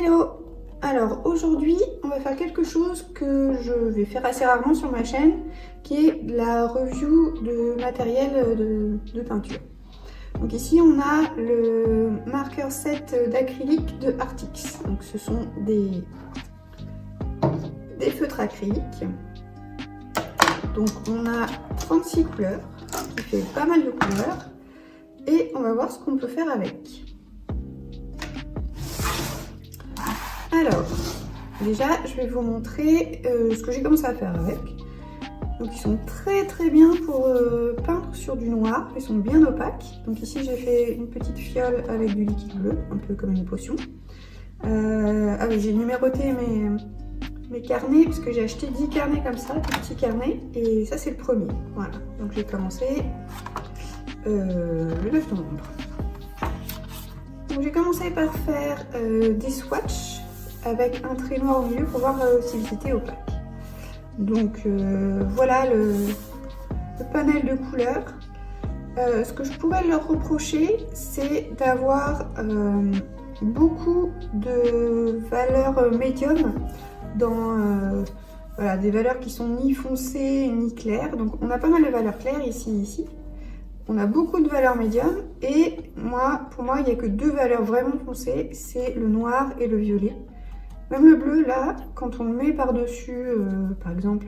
Hello! Alors aujourd'hui, on va faire quelque chose que je vais faire assez rarement sur ma chaîne, qui est la review de matériel de peinture. Donc ici, on a le marqueur set d'acrylique de Artix. Donc ce sont des feutres acryliques. Donc on a 36 couleurs, qui fait pas mal de couleurs. Et on va voir ce qu'on peut faire avec. Alors, déjà, je vais vous montrer ce que j'ai commencé à faire avec. Donc, ils sont très bien pour peindre sur du noir. Ils sont bien opaques. Donc ici, j'ai fait une petite fiole avec du liquide bleu, un peu comme une potion. Ah oui, j'ai numéroté mes carnets, puisque j'ai acheté 10 carnets comme ça, des petits carnets. Et ça, c'est le premier. Voilà. Donc, j'ai commencé le 9 novembre. Donc, j'ai commencé par faire des swatchs avec un trait noir au milieu pour voir si c'était opaque. Donc voilà le panel de couleurs. Ce que je pourrais leur reprocher, c'est d'avoir beaucoup de valeurs médium dans voilà, des valeurs qui sont ni foncées ni claires. Donc on a pas mal de valeurs claires ici. On a beaucoup de valeurs médium et pour moi, il n'y a que deux valeurs vraiment foncées, c'est le noir et le violet. Même le bleu, là, quand on le met par-dessus, par exemple,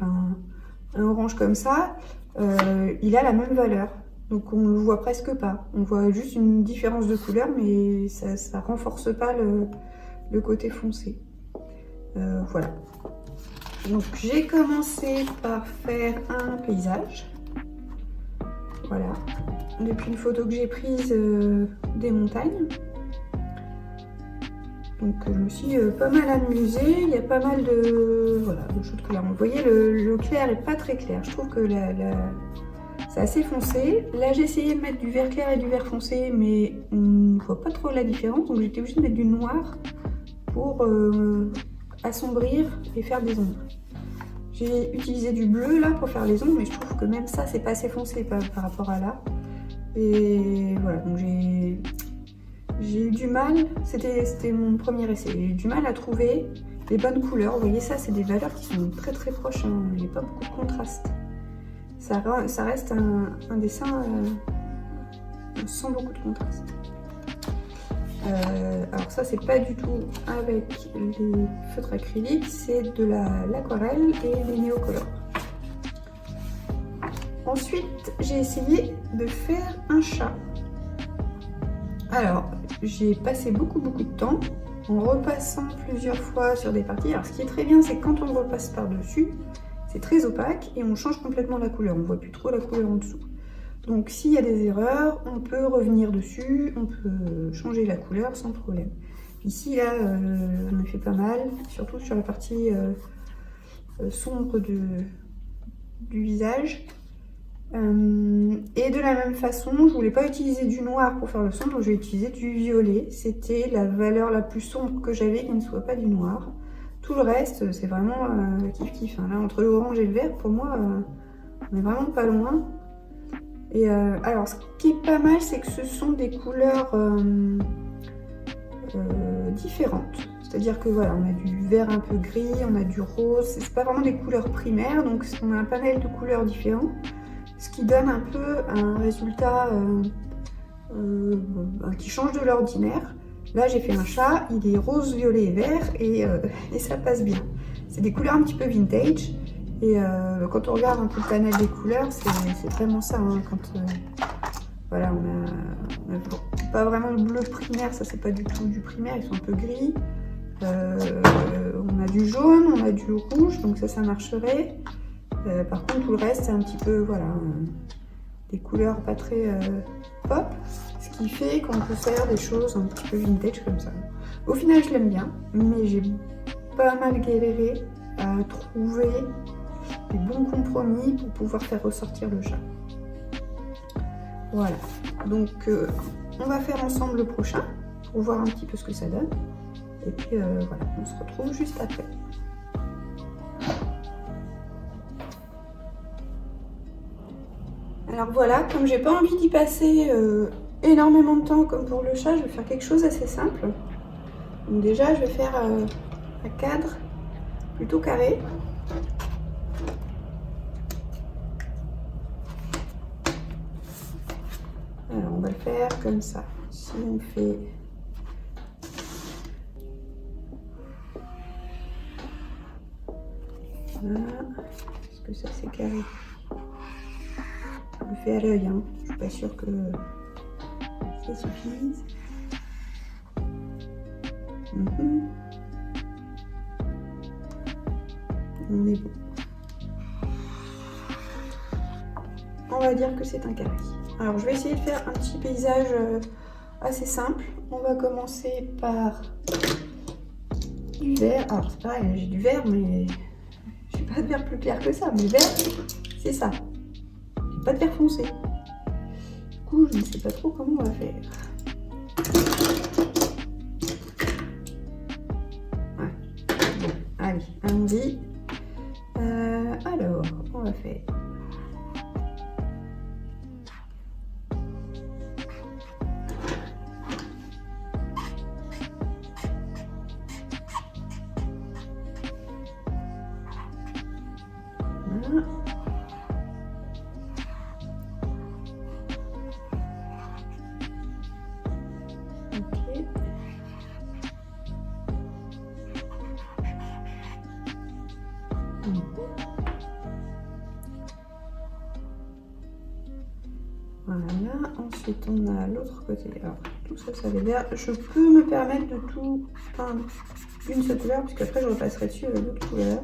un orange comme ça, il a la même valeur. Donc on ne le voit presque pas. On voit juste une différence de couleur, mais ça ne renforce pas le côté foncé. Voilà. Donc j'ai commencé par faire un paysage. Voilà. Depuis une photo que j'ai prise des montagnes. Donc je me suis pas mal amusée, il y a pas mal de choses de couleurs. Vous voyez, le clair est pas très clair, je trouve que c'est assez foncé. Là j'ai essayé de mettre du vert clair et du vert foncé, mais on ne voit pas trop la différence, donc j'étais obligée de mettre du noir pour assombrir et faire des ombres. J'ai utilisé du bleu là pour faire les ombres, mais je trouve que même ça c'est pas assez foncé par rapport à là. Et voilà, donc j'ai eu du mal, c'était mon premier essai, j'ai eu du mal à trouver les bonnes couleurs. Vous voyez, ça c'est des valeurs qui sont très proches, hein. Il n'y a pas beaucoup de contraste. Ça reste un dessin sans beaucoup de contraste. Alors ça c'est pas du tout avec les feutres acryliques, c'est de l'aquarelle et les néocolores. Ensuite j'ai essayé de faire un chat. Alors, j'ai passé beaucoup de temps en repassant plusieurs fois sur des parties. Alors, ce qui est très bien, c'est que quand on repasse par-dessus, c'est très opaque et on change complètement la couleur. On ne voit plus trop la couleur en dessous. Donc, s'il y a des erreurs, on peut revenir dessus, on peut changer la couleur sans problème. Ici, là, on a fait pas mal, surtout sur la partie sombre du visage. Et de la même façon, je voulais pas utiliser du noir pour faire le sombre, donc j'ai utilisé du violet. C'était la valeur la plus sombre que j'avais qui ne soit pas du noir. Tout le reste, c'est vraiment kiff-kiff. Hein. Là, entre l'orange et le vert, pour moi, on est vraiment pas loin. Et alors, ce qui est pas mal, c'est que ce sont des couleurs différentes. C'est-à-dire que voilà, on a du vert un peu gris, on a du rose. C'est pas vraiment des couleurs primaires, donc on a un panel de couleurs différents. Ce qui donne un peu un résultat qui change de l'ordinaire. Là, j'ai fait un chat, il est rose, violet et vert, et ça passe bien. C'est des couleurs un petit peu vintage, et quand on regarde un peu le panel des couleurs, c'est vraiment ça. Hein, voilà, on a pas vraiment le bleu primaire, ça c'est pas du tout du primaire, ils sont un peu gris. On a du jaune, on a du rouge, donc ça marcherait. Par contre, tout le reste, c'est un petit peu, voilà, des couleurs pas très pop, ce qui fait qu'on peut faire des choses un petit peu vintage comme ça. Au final, je l'aime bien, mais j'ai pas mal galéré à trouver des bons compromis pour pouvoir faire ressortir le chat. Voilà, donc on va faire ensemble le prochain pour voir un petit peu ce que ça donne. Et puis voilà, on se retrouve juste après. Alors voilà, comme j'ai pas envie d'y passer énormément de temps comme pour le chat, je vais faire quelque chose d'assez simple. Donc déjà, je vais faire un cadre plutôt carré. Alors, on va le faire comme ça. Si on fait... Voilà. Est-ce que ça, c'est carré? Je le fais à l'œil, hein. Je suis pas sûre que ça suffise. On est bon. On va dire que c'est un carré. Alors je vais essayer de faire un petit paysage assez simple. On va commencer par du vert. Alors c'est pareil, j'ai du vert, mais je n'ai pas de vert plus clair que ça. Mais vert, c'est ça. J'ai pas de vert foncé. Du coup, je ne sais pas trop comment on va faire. Allez, allons-y. Alors, on va faire... Voilà. Ok. Voilà, ensuite on a l'autre côté. Alors tout ça, ça va vert. Je peux me permettre de tout peindre d'une seule couleur, puisque après je repasserai dessus avec d'autres couleurs.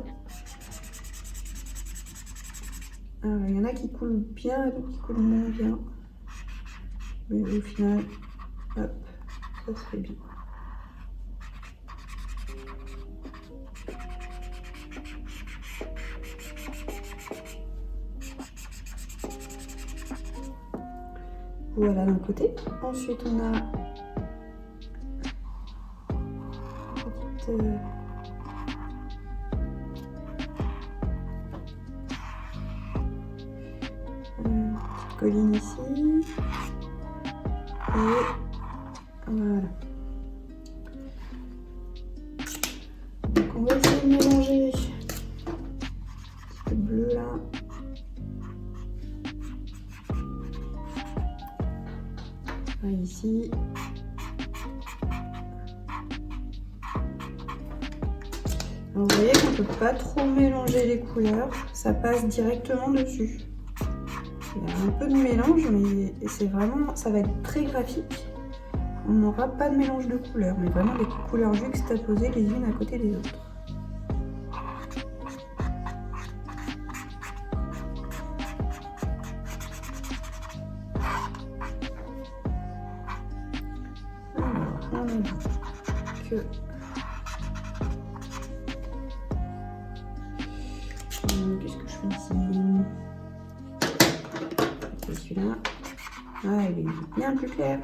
Alors il y en a qui coulent bien et d'autres qui coulent moins bien. Mais au final, hop, ça se fait bien. Voilà d'un côté. Ensuite, on a une petite colline ici. Et voilà. Donc, on va essayer de mélanger ce bleu là. Ici. Alors, vous voyez qu'on ne peut pas trop mélanger les couleurs, ça passe directement dessus. Il y a un peu de mélange, mais c'est vraiment, ça va être très graphique. On n'aura pas de mélange de couleurs, mais vraiment des couleurs juxtaposées les unes à côté des autres. On a dit que qu'est-ce que je fais ici? C'est celui-là. Ah, il est bien plus clair.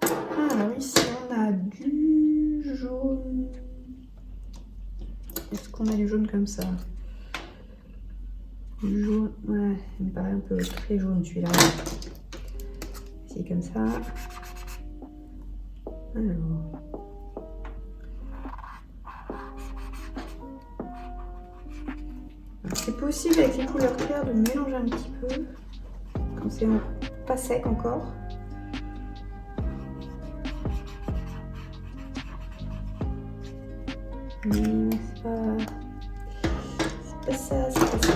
Alors ici on a du jaune. Est-ce qu'on a du jaune comme ça? Du jaune, ouais, il me paraît un peu très jaune celui-là. C'est comme ça. Alors. C'est possible avec les couleurs claires de mélanger un petit peu, quand c'est pas sec encore. Mais c'est pas ça, c'est pas ça.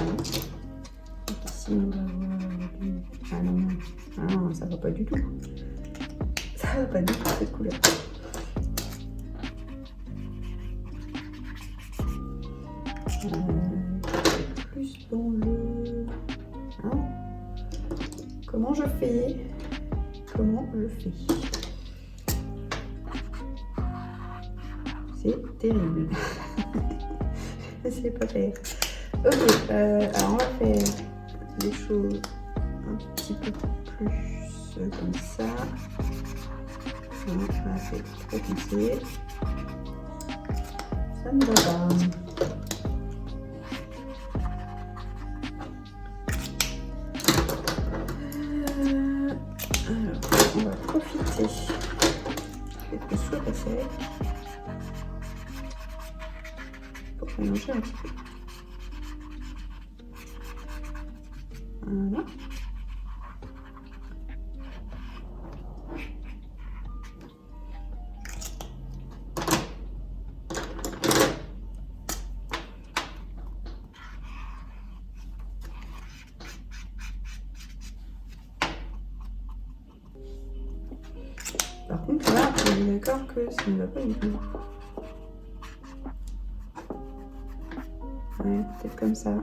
Donc ici on va avoir du... Ah non, ah non, ça va pas du tout. Ça va pas du tout cette couleur. Plus dans le... Hein? Comment je fais? Comment je fais? C'est terrible. Je sais pas faire. Ok, alors on va faire des choses un petit peu plus comme ça. Voilà, c'est trop foncé. Ça ne va pas. vérifier que ce soit pas sec pour mélanger un petit peu. Voilà. Par contre, là, on est d'accord que ça ne va pas du tout. Ouais, peut-être comme ça.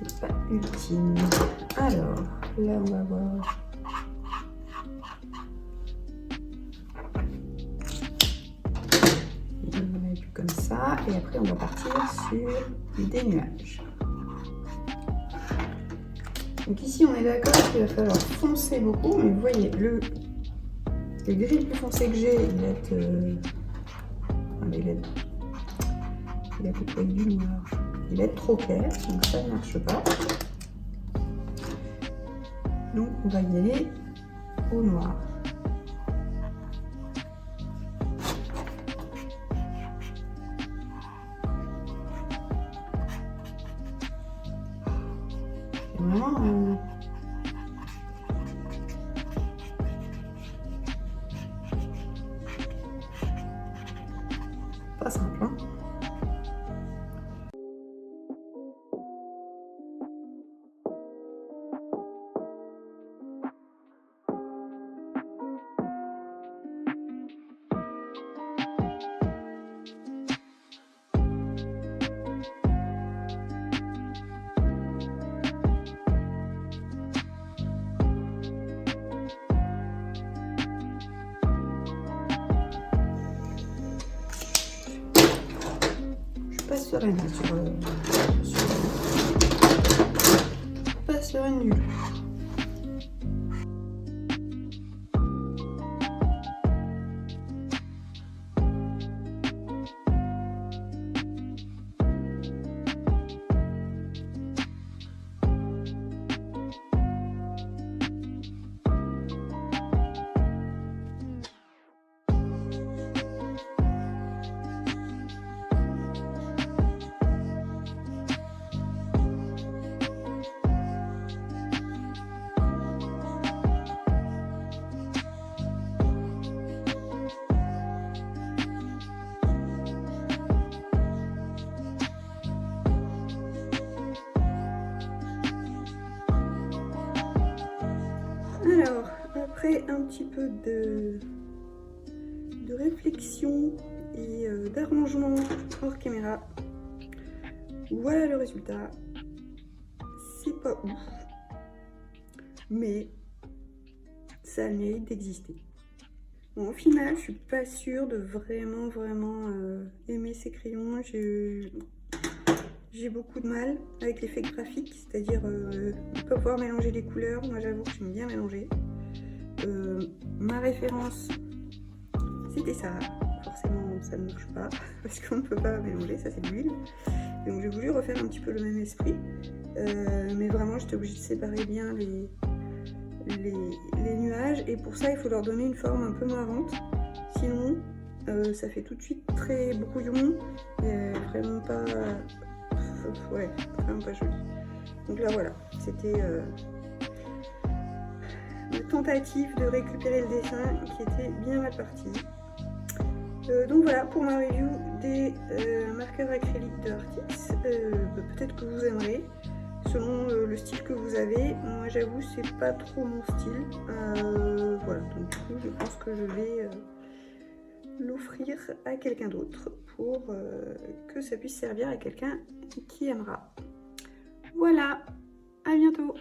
C'est pas ultime. Alors, là, on va voir. Comme ça, et après on va partir sur des nuages. Donc ici on est d'accord qu'il va falloir foncer beaucoup, mais vous voyez le gris le plus foncé que j'ai, il a côtoyé du noir, il va être trop clair, donc ça ne marche pas. Donc on va y aller au noir. Vraiment pas simple, hein. Pas sereine pas sereine du tout. Alors, après un petit peu de réflexion et d'arrangement hors caméra, voilà le résultat. C'est pas ouf, mais ça a le mérite d'exister. Bon, au final, je suis pas sûre de vraiment aimer ces crayons. J'ai beaucoup de mal avec l'effet graphique, c'est-à-dire ne pas pouvoir mélanger les couleurs. Moi j'avoue que j'aime bien mélanger. Ma référence, c'était ça. Forcément ça ne marche pas parce qu'on ne peut pas mélanger, ça c'est de l'huile. Donc j'ai voulu refaire un petit peu le même esprit. Mais vraiment j'étais obligée de séparer bien les nuages. Et pour ça il faut leur donner une forme un peu marrante. Sinon ça fait tout de suite très brouillon et vraiment pas... ouais, vraiment pas joli. Donc là voilà, c'était une tentative de récupérer le dessin qui était bien mal parti. Donc voilà pour ma review des marqueurs acryliques de Artix. Peut-être que vous aimerez selon le style que vous avez. Moi j'avoue c'est pas trop mon style. Voilà, donc du coup je pense que je vais l'offrir à quelqu'un d'autre pour que ça puisse servir à quelqu'un qui aimera. Voilà, à bientôt.